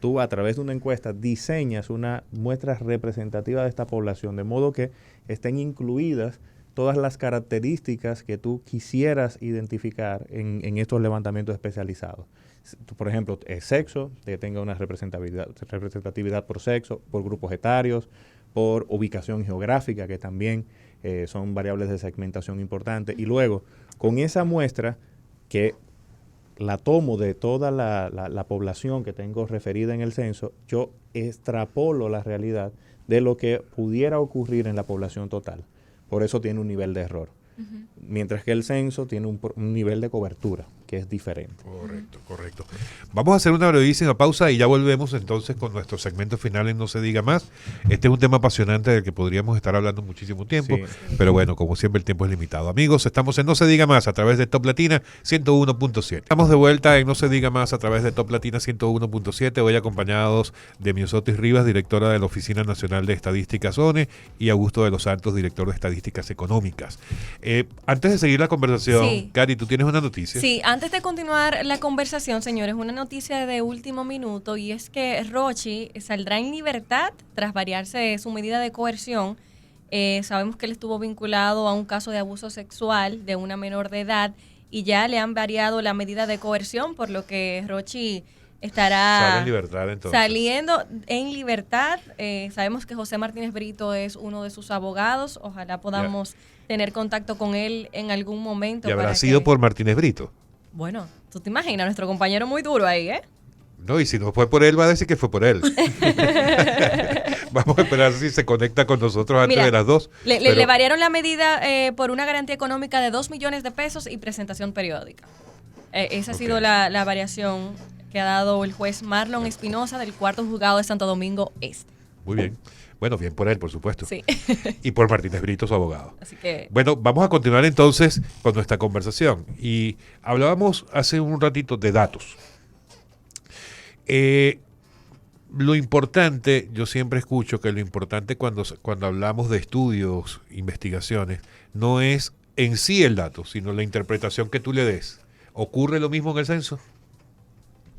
tú a través de una encuesta diseñas una muestra representativa de esta población, de modo que estén incluidas todas las características que tú quisieras identificar en estos levantamientos especializados. Por ejemplo, sexo, que tenga una representatividad por sexo, por grupos etarios, por ubicación geográfica, que también son variables de segmentación importantes. Y luego, con esa muestra que la tomo de toda la población que tengo referida en el censo, yo extrapolo la realidad de lo que pudiera ocurrir en la población total. Por eso tiene un nivel de error. Mientras que el censo tiene un nivel de cobertura que es diferente. Correcto. Vamos a hacer una brevísima pausa y ya volvemos entonces con nuestro segmento final en No se diga más. Este es un tema apasionante del que podríamos estar hablando muchísimo tiempo, pero bueno, como siempre el tiempo es limitado. Amigos, estamos en No se diga más a través de Top Latina 101.7. Estamos de vuelta en No se diga más a través de Top Latina 101.7, hoy acompañados de Miosotis Rivas, directora de la Oficina Nacional de Estadísticas ONE, y Augusto de los Santos, director de Estadísticas Económicas. Antes de seguir la conversación, Cari, ¿tú tienes una noticia? Sí, antes de continuar la conversación, señores, una noticia de último minuto, y es que Rochi saldrá en libertad tras variarse su medida de coerción. Sabemos que él estuvo vinculado a un caso de abuso sexual de una menor de edad y ya le han variado la medida de coerción, por lo que Rochi estará en libertad, entonces. Saliendo en libertad. Sabemos que José Martínez Brito es uno de sus abogados. Ojalá podamos tener contacto con él en algún momento. ¿Y habrá sido por Martínez Brito? Bueno, tú te imaginas, nuestro compañero muy duro ahí, ¿eh? No, y si no fue por él, va a decir que fue por él. Vamos a esperar si se conecta con nosotros antes de las 2. Le variaron la medida por una garantía económica de 2 millones de pesos y presentación periódica. Esa ha sido la variación que ha dado el juez Marlon Espinosa del cuarto juzgado de Santo Domingo Este. Muy bien. Bueno, bien por él, por supuesto. Sí. Y por Martínez Brito, su abogado. Así que... Bueno, vamos a continuar entonces con nuestra conversación. Y hablábamos hace un ratito de datos. Lo importante, yo siempre escucho que lo importante cuando hablamos de estudios, investigaciones, no es en sí el dato, sino la interpretación que tú le des. ¿Ocurre lo mismo en el censo?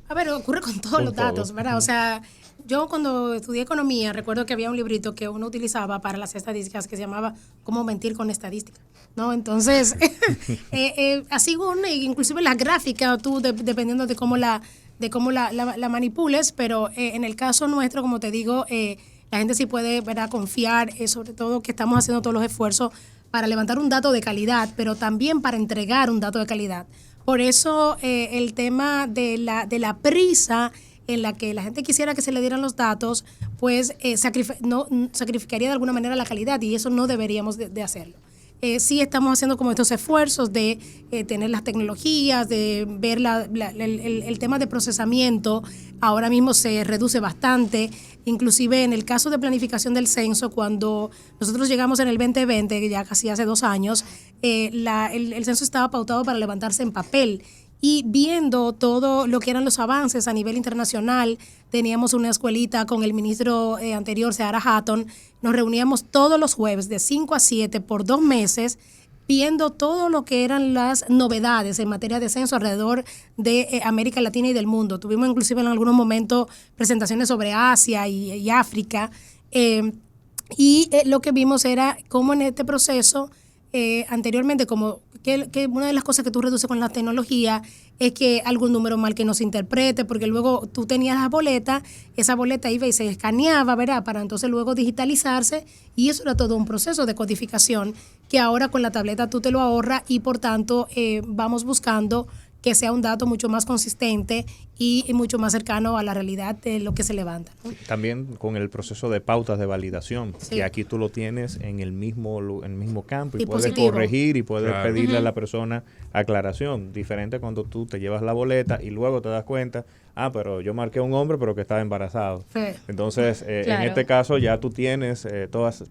A ver, ocurre con todos los datos, ¿verdad? O sea, yo cuando estudié economía recuerdo que había un librito que uno utilizaba para las estadísticas que se llamaba Cómo mentir con estadística, ¿no? Entonces, así inclusive la gráfica, tú dependiendo de cómo la manipules, pero en el caso nuestro, como te digo, la gente sí puede, ¿verdad?, confiar, sobre todo que estamos haciendo todos los esfuerzos para levantar un dato de calidad, pero también para entregar un dato de calidad. Por eso el tema de la prisa en la que la gente quisiera que se le dieran los datos, pues sacrificaría de alguna manera la calidad, y eso no deberíamos de hacerlo. Sí estamos haciendo como estos esfuerzos de tener las tecnologías, de ver el tema de procesamiento. Ahora mismo se reduce bastante, inclusive en el caso de planificación del censo, cuando nosotros llegamos en el 2020, que ya casi hace 2 años, el censo estaba pautado para levantarse en papel. Y viendo todo lo que eran los avances a nivel internacional, teníamos una escuelita con el ministro anterior, Seara Hatton. Nos reuníamos todos los jueves de 5 a 7 por 2 meses, viendo todo lo que eran las novedades en materia de censo alrededor de América Latina y del mundo. Tuvimos inclusive en algunos momentos presentaciones sobre Asia y África. Y lo que vimos era cómo en este proceso, anteriormente, como que una de las cosas que tú reduces con la tecnología es que algún número mal que no se interprete, porque luego tú tenías la boleta, esa boleta iba y se escaneaba, ¿verdad?, para entonces luego digitalizarse, y eso era todo un proceso de codificación que ahora con la tableta tú te lo ahorras, y por tanto vamos buscando que sea un dato mucho más consistente y mucho más cercano a la realidad de lo que se levanta, ¿no? También con el proceso de pautas de validación, Sí. que aquí tú lo tienes en el mismo campo y Y puedes positivo. corregir y puedes Claro. pedirle a la persona aclaración. Diferente cuando tú te llevas la boleta y luego te das cuenta, pero yo marqué a un hombre pero que estaba embarazado. Sí. Entonces, en Claro. este caso ya tú tienes todas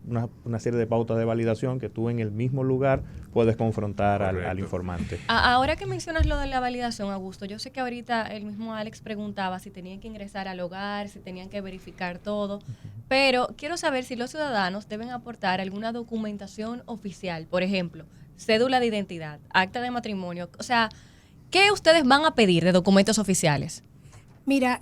una serie de pautas de validación que tú en el mismo lugar puedes confrontar al Correcto. informante. Ahora que mencionas lo de la validación, Augusto, yo sé que ahorita el mismo Alex preguntaba si tenían que ingresar al hogar, si tenían que verificar todo, pero quiero saber si los ciudadanos deben aportar alguna documentación oficial, por ejemplo, cédula de identidad, acta de matrimonio, o sea, ¿qué ustedes van a pedir de documentos oficiales? Mira,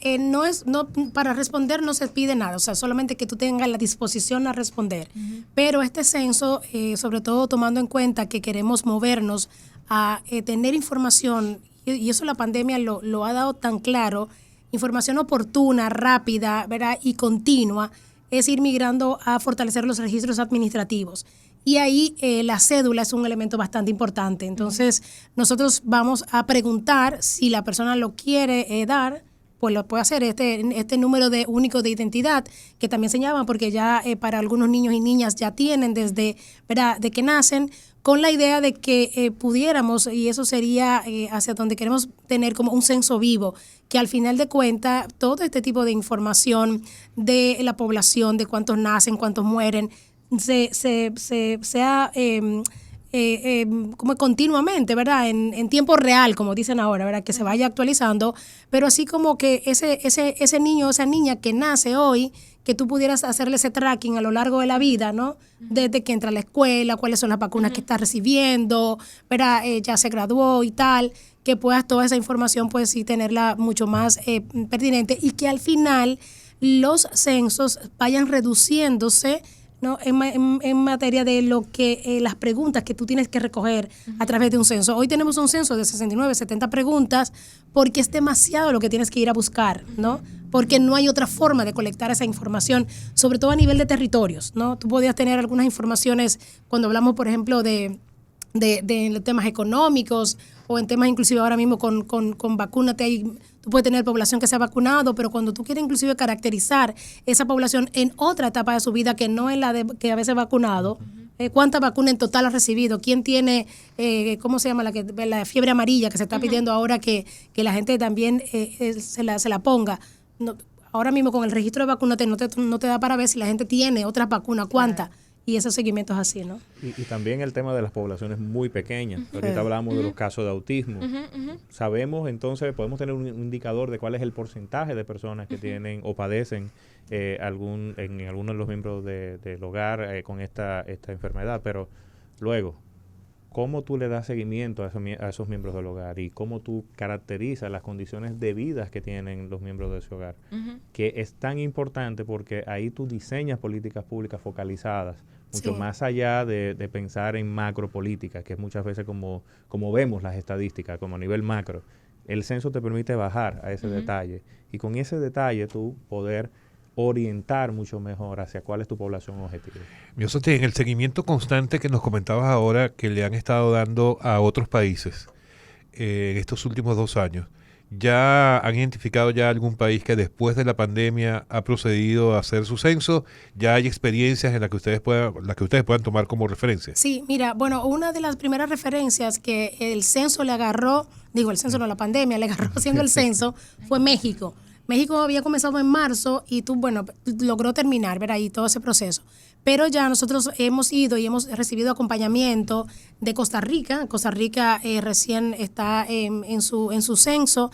para responder no se pide nada, o sea, solamente que tú tengas la disposición a responder. Pero este censo, sobre todo tomando en cuenta que queremos movernos a tener información, y eso la pandemia lo ha dado tan claro, información oportuna, rápida, ¿verdad? Y continua, es ir migrando a fortalecer los registros administrativos. Y ahí la cédula es un elemento bastante importante. Entonces, nosotros vamos a preguntar si la persona lo quiere dar, pues lo puede hacer este número único de identidad que también se llama, porque ya para algunos niños y niñas ya tienen desde, ¿verdad?, de que nacen, con la idea de que pudiéramos, y eso sería hacia donde queremos tener como un censo vivo, que al final de cuentas todo este tipo de información de la población, de cuántos nacen, cuántos mueren, sea como continuamente, ¿verdad? En tiempo real, como dicen ahora, ¿verdad? Que se vaya actualizando, pero así como que ese niño o esa niña que nace hoy, que tú pudieras hacerle ese tracking a lo largo de la vida, ¿no? Desde que entra a la escuela, cuáles son las vacunas que está recibiendo, ¿verdad? Ya se graduó y tal, que puedas toda esa información, pues sí, tenerla mucho más pertinente y que al final los censos vayan reduciéndose, ¿no? En materia de lo que las preguntas que tú tienes que recoger a través de un censo. Hoy tenemos un censo de 69, 70 preguntas porque es demasiado lo que tienes que ir a buscar, ¿no? Porque no hay otra forma de colectar esa información, sobre todo a nivel de territorios, ¿no? Tú podías tener algunas informaciones cuando hablamos, por ejemplo, de temas económicos o en temas inclusive ahora mismo con vacúnate, tú puedes tener población que se ha vacunado, pero cuando tú quieres inclusive caracterizar esa población en otra etapa de su vida que no es la de que a veces vacunado, ¿cuánta vacuna en total ha recibido? ¿Quién tiene, cómo se llama, la fiebre amarilla que se está pidiendo ahora que la gente también se la ponga? No, ahora mismo con el registro de vacunate no te da para ver si la gente tiene otras vacunas, cuántas. Y ese seguimiento es así, ¿no? Y también el tema de las poblaciones muy pequeñas. Ahorita hablamos de los casos de autismo. Sabemos, entonces, podemos tener un indicador de cuál es el porcentaje de personas que tienen o padecen en alguno de los miembros del hogar con esta enfermedad. Pero luego, ¿cómo tú le das seguimiento a esos miembros del hogar? Y cómo tú caracterizas las condiciones de vida que tienen los miembros de ese hogar. Que es tan importante porque ahí tú diseñas políticas públicas focalizadas, mucho más allá de pensar en macropolíticas, que es muchas veces como vemos las estadísticas, como a nivel macro. El censo te permite bajar a ese detalle y con ese detalle tú poder orientar mucho mejor hacia cuál es tu población objetivo. Miosote, en el seguimiento constante que nos comentabas ahora que le han estado dando a otros países en estos últimos 2 años, ¿ya han identificado ya algún país que después de la pandemia ha procedido a hacer su censo? ¿Ya hay experiencias en las que ustedes puedan tomar como referencia? Sí, mira, bueno, una de las primeras referencias que el censo le agarró, la pandemia le agarró haciendo el censo, fue México. México había comenzado en marzo y logró terminar, ¿verdad? Y todo ese proceso. Pero ya nosotros hemos ido y hemos recibido acompañamiento de Costa Rica. Costa Rica recién está en su censo.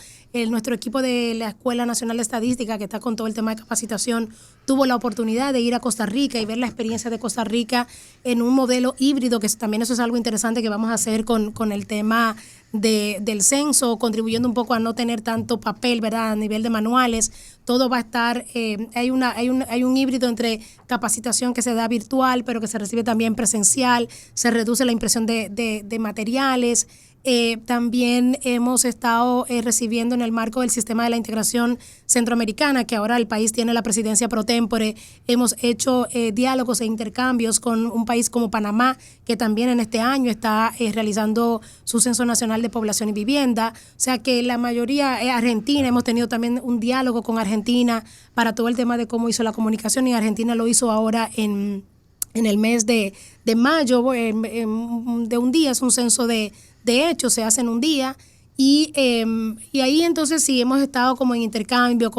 Nuestro equipo de la Escuela Nacional de Estadística, que está con todo el tema de capacitación, tuvo la oportunidad de ir a Costa Rica y ver la experiencia de Costa Rica en un modelo híbrido, que también eso es algo interesante que vamos a hacer con el tema del censo, contribuyendo un poco a no tener tanto papel, ¿verdad? A nivel de manuales, todo va a estar, hay un híbrido entre capacitación que se da virtual, pero que se recibe también presencial, se reduce la impresión de materiales, También hemos estado recibiendo en el marco del sistema de la integración centroamericana, que ahora el país tiene la presidencia pro tempore. Hemos hecho diálogos e intercambios con un país como Panamá, que también en este año está realizando su Censo Nacional de Población y Vivienda. O sea que la mayoría, Argentina, hemos tenido también un diálogo con Argentina para todo el tema de cómo hizo la comunicación, y Argentina lo hizo ahora en el mes de mayo, de un día, es un censo de hecho, se hace en un día, y ahí entonces sí hemos estado como en intercambio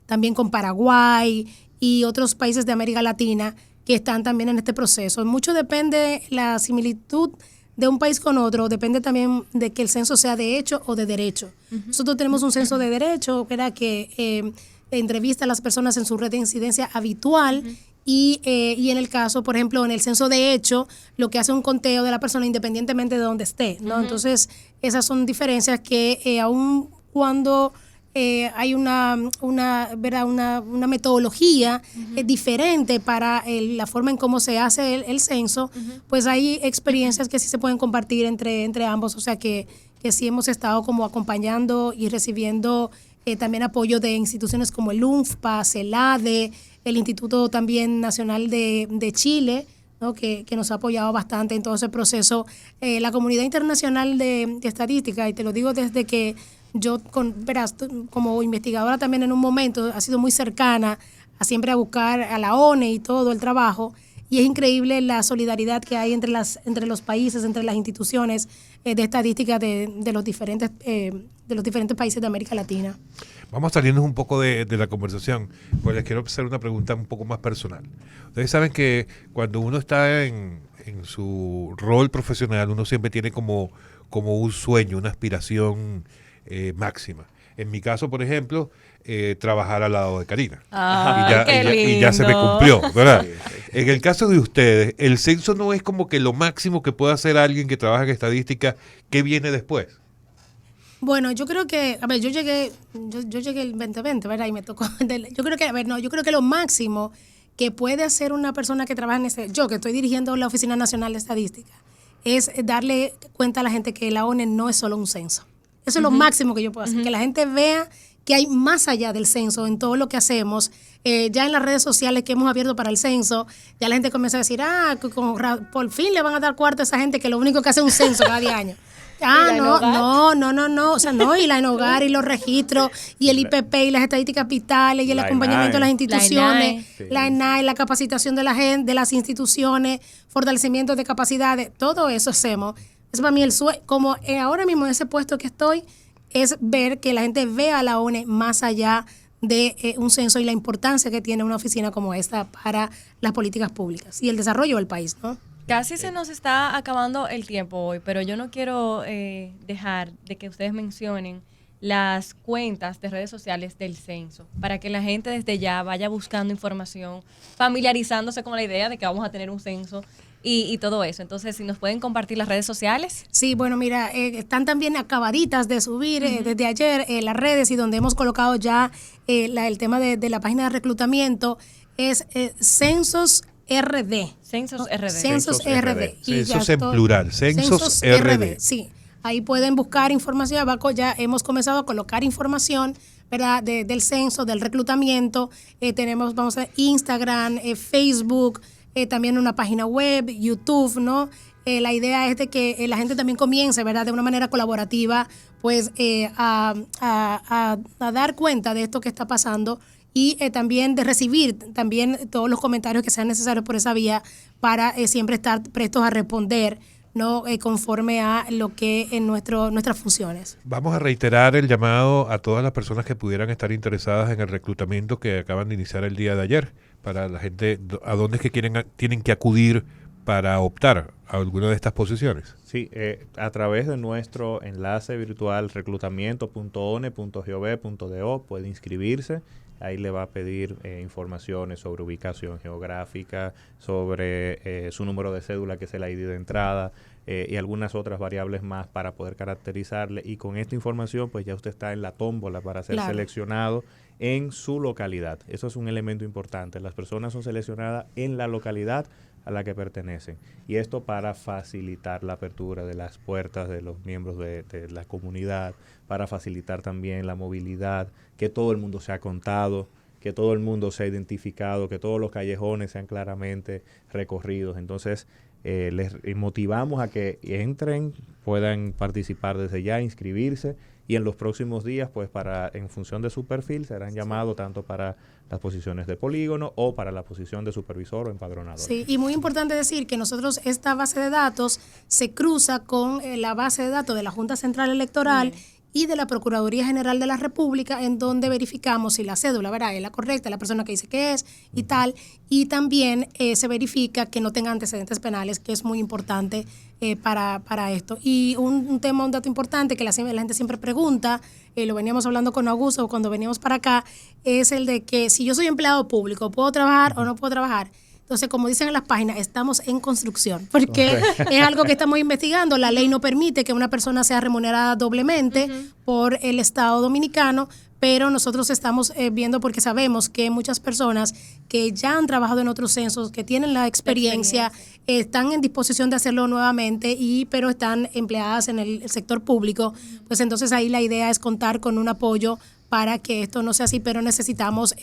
también con Paraguay y otros países de América Latina que están también en este proceso. Mucho depende la similitud de un país con otro, depende también de que el censo sea de hecho o de derecho. Nosotros tenemos un censo de derecho, que entrevista a las personas en su red de incidencia habitual. Y en el caso, por ejemplo, en el censo de hecho, lo que hace un conteo de la persona independientemente de donde esté, ¿no? Entonces, esas son diferencias que aun cuando hay una metodología diferente para la forma en cómo se hace el censo, pues hay experiencias que sí se pueden compartir entre ambos. O sea que sí hemos estado como acompañando y recibiendo también apoyo de instituciones como el UNFPA, CELADE, el Instituto también Nacional de Chile, ¿no? que nos ha apoyado bastante en todo ese proceso. La comunidad internacional de estadística, y te lo digo desde que yo, como investigadora también en un momento, ha sido muy cercana siempre a buscar a la ONE y todo el trabajo, y es increíble la solidaridad que hay entre los países, entre las instituciones de estadística de los diferentes países de América Latina. Vamos saliendo un poco de la conversación, pues les quiero hacer una pregunta un poco más personal. Ustedes saben que cuando uno está en su rol profesional, uno siempre tiene como un sueño, una aspiración máxima. En mi caso, por ejemplo, trabajar al lado de Karina. Y ya se me cumplió, ¿verdad? En el caso de ustedes, el censo no es como que lo máximo que puede hacer alguien que trabaja en estadística. ¿Qué viene después? Bueno, yo creo que, yo llegué el 2020, ¿verdad? Y me tocó, yo creo que lo máximo que puede hacer una persona que trabaja yo que estoy dirigiendo la Oficina Nacional de Estadística, es darle cuenta a la gente que la ONE no es solo un censo. Eso es lo máximo que yo puedo hacer, que la gente vea que hay más allá del censo en todo lo que hacemos. Ya en las redes sociales que hemos abierto para el censo, ya la gente comienza a decir, por fin le van a dar cuarto a esa gente que lo único que hace es un censo cada 10 años. No, o sea, no, y la ENOGAR y los registros y el IPP y las estadísticas vitales y el acompañamiento de las instituciones, la ENAE, la capacitación de la gente, de las instituciones, fortalecimiento de capacidades, todo eso hacemos. Es para mí el sueño, como ahora mismo en ese puesto que estoy, es ver que la gente vea a la ONE más allá de un censo y la importancia que tiene una oficina como esta para las políticas públicas y el desarrollo del país, ¿no? Casi se nos está acabando el tiempo hoy, pero yo no quiero dejar de que ustedes mencionen las cuentas de redes sociales del censo, para que la gente desde ya vaya buscando información, familiarizándose con la idea de que vamos a tener un censo y todo eso. Entonces, si nos pueden compartir las redes sociales. Sí, bueno, mira, están también acabaditas de subir desde ayer las redes, y donde hemos colocado ya el tema de la página de reclutamiento, es Censos RD. Censos RD. Censos RD. Censos en plural. Censos RD. Sí, ahí pueden buscar información. Abajo ya hemos comenzado a colocar información, ¿verdad? Del censo, del reclutamiento. Tenemos, vamos a Instagram, Facebook, también una página web, YouTube, ¿no? La idea es de que la gente también comience, ¿verdad? De una manera colaborativa, pues, a dar cuenta de esto que está pasando, y también de recibir también todos los comentarios que sean necesarios por esa vía para siempre estar prestos a responder, ¿no? Conforme a lo que en nuestras funciones. Vamos a reiterar el llamado a todas las personas que pudieran estar interesadas en el reclutamiento que acaban de iniciar el día de ayer, para la gente, a dónde es que tienen que acudir para optar a alguna de estas posiciones. Sí, a través de nuestro enlace virtual reclutamiento.one.gov.do puede inscribirse. Ahí le va a pedir informaciones sobre ubicación geográfica, sobre su número de cédula, que es el ID de entrada, y algunas otras variables más para poder caracterizarle. Y con esta información, pues ya usted está en la tómbola para ser seleccionado en su localidad. Eso es un elemento importante. Las personas son seleccionadas en la localidad a la que pertenecen. Y esto para facilitar la apertura de las puertas de los miembros de la comunidad, para facilitar también la movilidad, que todo el mundo sea contado, que todo el mundo sea identificado, que todos los callejones sean claramente recorridos. Entonces, les motivamos a que entren, puedan participar desde ya, inscribirse, y en los próximos días, pues en función de su perfil, serán llamados tanto para las posiciones de polígono o para la posición de supervisor o empadronador. Sí, y muy importante decir que nosotros esta base de datos se cruza con la base de datos de la Junta Central Electoral y de la Procuraduría General de la República, en donde verificamos si la cédula, ¿verdad?, es la correcta, la persona que dice que es y tal, y también se verifica que no tenga antecedentes penales, que es muy importante para esto. Y un dato importante que la gente siempre pregunta, lo veníamos hablando con Augusto cuando veníamos para acá, es el de que si yo soy empleado público, ¿puedo trabajar o no puedo trabajar? Entonces, como dicen en las páginas, estamos en construcción, porque es algo que estamos investigando. La ley no permite que una persona sea remunerada doblemente por el Estado dominicano, pero nosotros estamos viendo, porque sabemos que muchas personas que ya han trabajado en otros censos, que tienen la experiencia, están en disposición de hacerlo nuevamente, pero están empleadas en el sector público. Pues entonces ahí la idea es contar con un apoyo para que esto no sea así, pero necesitamos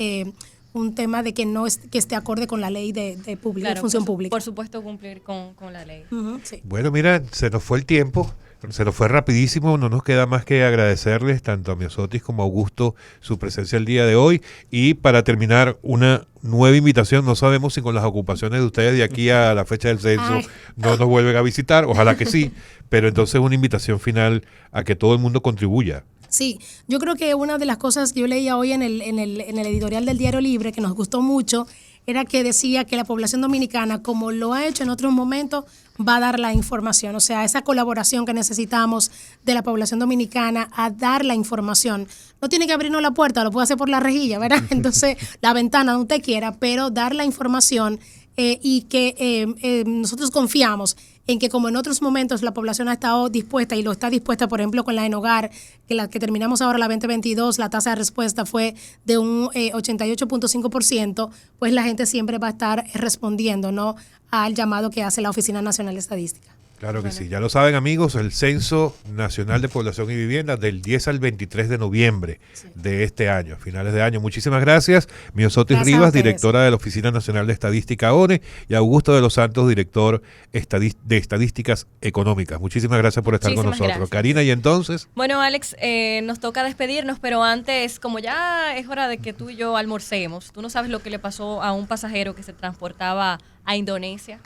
un tema de que no que esté acorde con la ley de función pública. Por supuesto, cumplir con la ley. Sí. Bueno, mira, se nos fue el tiempo, se nos fue rapidísimo, no nos queda más que agradecerles tanto a Miosotis como a Augusto su presencia el día de hoy, y para terminar, una nueva invitación. No sabemos si con las ocupaciones de ustedes de aquí a la fecha del censo no nos vuelven a visitar, ojalá que sí, pero entonces una invitación final a que todo el mundo contribuya. Sí, yo creo que una de las cosas que yo leía hoy en el editorial del Diario Libre, que nos gustó mucho, era que decía que la población dominicana, como lo ha hecho en otros momentos, va a dar la información. O sea, esa colaboración que necesitamos de la población dominicana a dar la información. No tiene que abrirnos la puerta, lo puede hacer por la rejilla, ¿verdad? Entonces, la ventana, donde usted quiera, pero dar la información y que nosotros confiamos en que, como en otros momentos la población ha estado dispuesta y lo está dispuesta, por ejemplo, con la En Hogar, que la que terminamos ahora, la 2022, la tasa de respuesta fue de un 88.5%, pues la gente siempre va a estar respondiendo, ¿no?, al llamado que hace la Oficina Nacional de Estadística. Claro que sí, ya lo saben, amigos, el Censo Nacional de Población y Vivienda del 10 al 23 de noviembre de este año, finales de año. Muchísimas gracias, Miosotis Rivas, directora de la Oficina Nacional de Estadística ONE, y Augusto de los Santos, director de Estadísticas Económicas. Muchísimas gracias por estar con nosotros. Gracias. Karina, ¿y entonces? Bueno, Alex, nos toca despedirnos, pero antes, como ya es hora de que tú y yo almorcemos, tú no sabes lo que le pasó a un pasajero que se transportaba a Indonesia.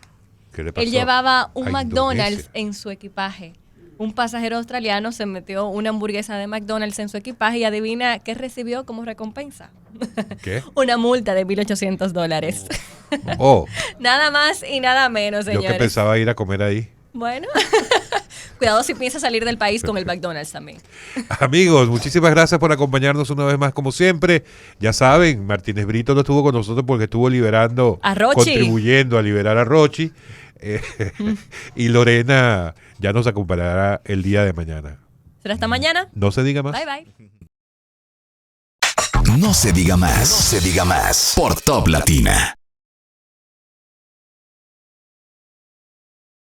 Él llevaba un McDonald's en su equipaje. Un pasajero australiano se metió una hamburguesa de McDonald's en su equipaje y adivina qué recibió como recompensa. ¿Qué? Una multa de $1,800. Oh. Nada más y nada menos, señores. Yo que pensaba ir a comer ahí. Bueno, cuidado si piensas salir del país con el McDonald's también. Amigos, muchísimas gracias por acompañarnos una vez más, como siempre. Ya saben, Martínez Brito no estuvo con nosotros porque estuvo liberando, contribuyendo a liberar a Rochi. Y Lorena ya nos acompañará el día de mañana. ¿Será hasta mañana? No se diga más. Bye, bye. No se diga más. No se diga más. Por Top Latina.